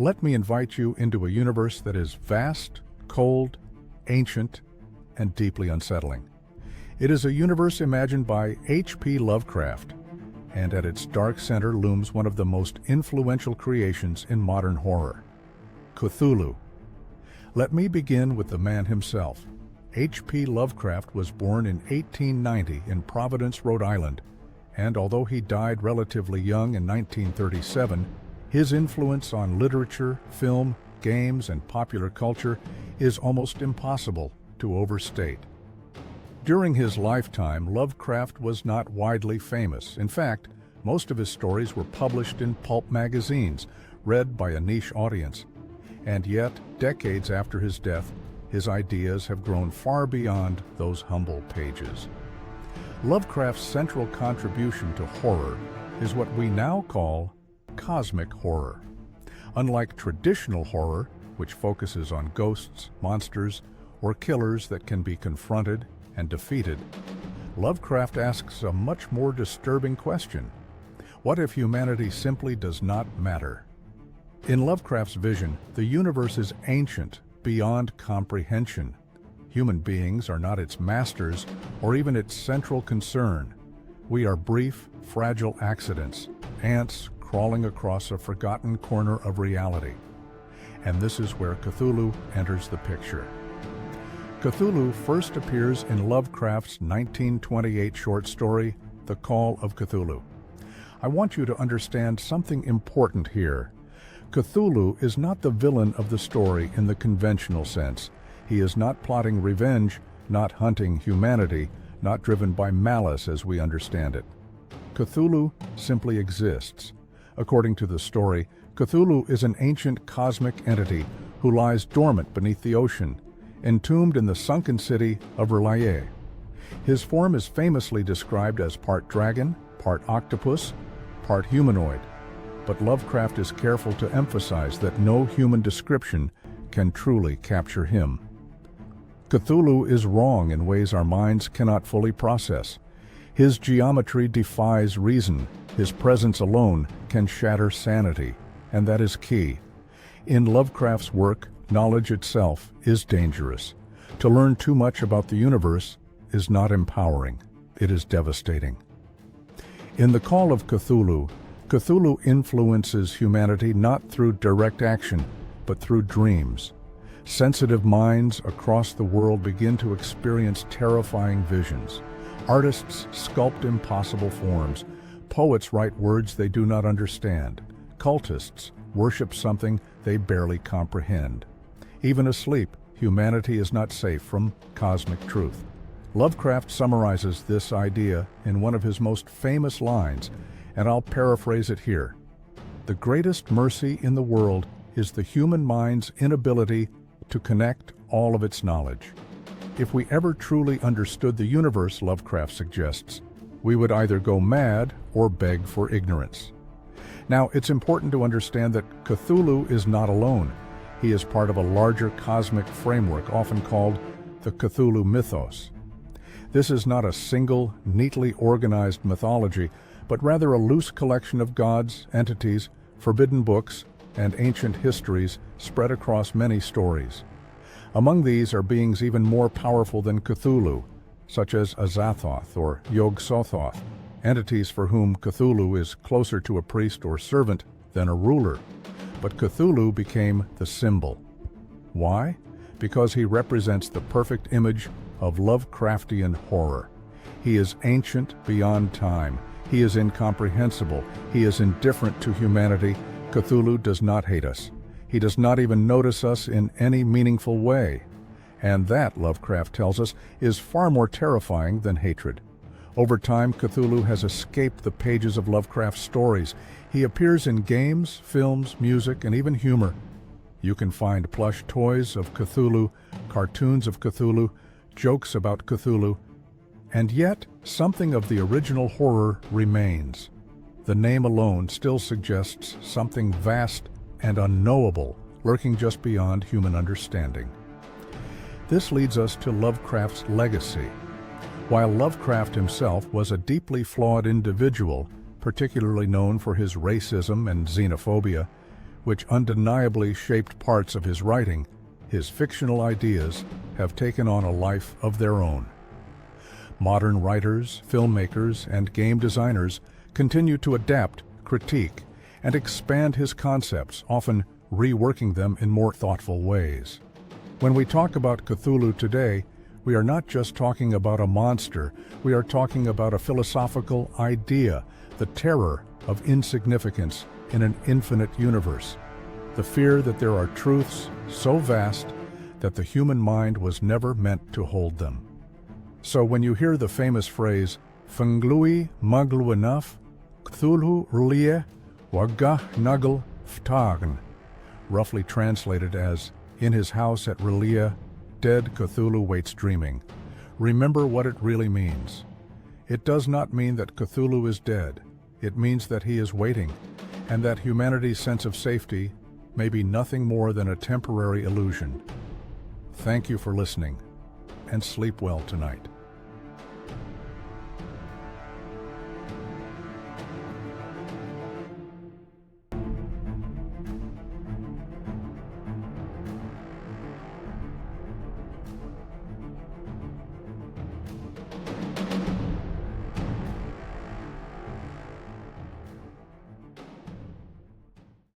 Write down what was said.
Let me invite you into a universe that is vast, cold, ancient, and deeply unsettling. It is a universe imagined by H.P. Lovecraft, and at its dark center looms one of the most influential creations in modern horror, Cthulhu. Let me begin with the man himself. H.P. Lovecraft was born in 1890 in Providence, Rhode Island, and although he died relatively young in 1937, his influence on literature, film, games, and popular culture is almost impossible to overstate. During his lifetime, Lovecraft was not widely famous. In fact, most of his stories were published in pulp magazines, read by a niche audience. And yet, decades after his death, his ideas have grown far beyond those humble pages. Lovecraft's central contribution to horror is what we now call cosmic horror. Unlike traditional horror, which focuses on ghosts, monsters, or killers that can be confronted and defeated, Lovecraft asks a much more disturbing question. What if humanity simply does not matter? In Lovecraft's vision, the universe is ancient, beyond comprehension. Human beings are not its masters or even its central concern. We are brief, fragile accidents, ants crawling across a forgotten corner of reality. And this is where Cthulhu enters the picture. Cthulhu first appears in Lovecraft's 1928 short story, The Call of Cthulhu. I want you to understand something important here. Cthulhu is not the villain of the story in the conventional sense. He is not plotting revenge, not hunting humanity, not driven by malice as we understand it. Cthulhu simply exists. According to the story, Cthulhu is an ancient cosmic entity who lies dormant beneath the ocean, entombed in the sunken city of R'lyeh. His form is famously described as part dragon, part octopus, part humanoid. But Lovecraft is careful to emphasize that no human description can truly capture him. Cthulhu is wrong in ways our minds cannot fully process. His geometry defies reason. His presence alone can shatter sanity, and that is key. In Lovecraft's work, knowledge itself is dangerous. To learn too much about the universe is not empowering. It is devastating. In The Call of Cthulhu, Cthulhu influences humanity not through direct action, but through dreams. Sensitive minds across the world begin to experience terrifying visions. Artists sculpt impossible forms. Poets write words they do not understand. Cultists worship something they barely comprehend. Even asleep, humanity is not safe from cosmic truth. Lovecraft summarizes this idea in one of his most famous lines, and I'll paraphrase it here. The greatest mercy in the world is the human mind's inability to connect all of its knowledge. If we ever truly understood the universe, Lovecraft suggests, we would either go mad or beg for ignorance. Now, it's important to understand that Cthulhu is not alone. He is part of a larger cosmic framework, often called the Cthulhu Mythos. This is not a single, neatly organized mythology, but rather a loose collection of gods, entities, forbidden books, and ancient histories spread across many stories. Among these are beings even more powerful than Cthulhu, such as Azathoth or Yog-Sothoth, entities for whom Cthulhu is closer to a priest or servant than a ruler. But Cthulhu became the symbol. Why? Because he represents the perfect image of Lovecraftian horror. He is ancient beyond time. He is incomprehensible. He is indifferent to humanity. Cthulhu does not hate us. He does not even notice us in any meaningful way. And that, Lovecraft tells us, is far more terrifying than hatred. Over time, Cthulhu has escaped the pages of Lovecraft's stories. He appears in games, films, music, and even humor. You can find plush toys of Cthulhu, cartoons of Cthulhu, jokes about Cthulhu, and yet something of the original horror remains. The name alone still suggests something vast and unknowable lurking just beyond human understanding. This leads us to Lovecraft's legacy. While Lovecraft himself was a deeply flawed individual, particularly known for his racism and xenophobia, which undeniably shaped parts of his writing, his fictional ideas have taken on a life of their own. Modern writers, filmmakers, and game designers continue to adapt, critique, and expand his concepts, often reworking them in more thoughtful ways. When we talk about Cthulhu today, we are not just talking about a monster, we are talking about a philosophical idea, the terror of insignificance in an infinite universe, the fear that there are truths so vast that the human mind was never meant to hold them. So when you hear the famous phrase, Funglui magluenaf, Cthulhu rulie, wagah nagel ftagn, roughly translated as, in his house at Relia, dead Cthulhu waits dreaming, remember what it really means. It does not mean that Cthulhu is dead. It means that he is waiting, and that humanity's sense of safety may be nothing more than a temporary illusion. Thank you for listening, and sleep well tonight.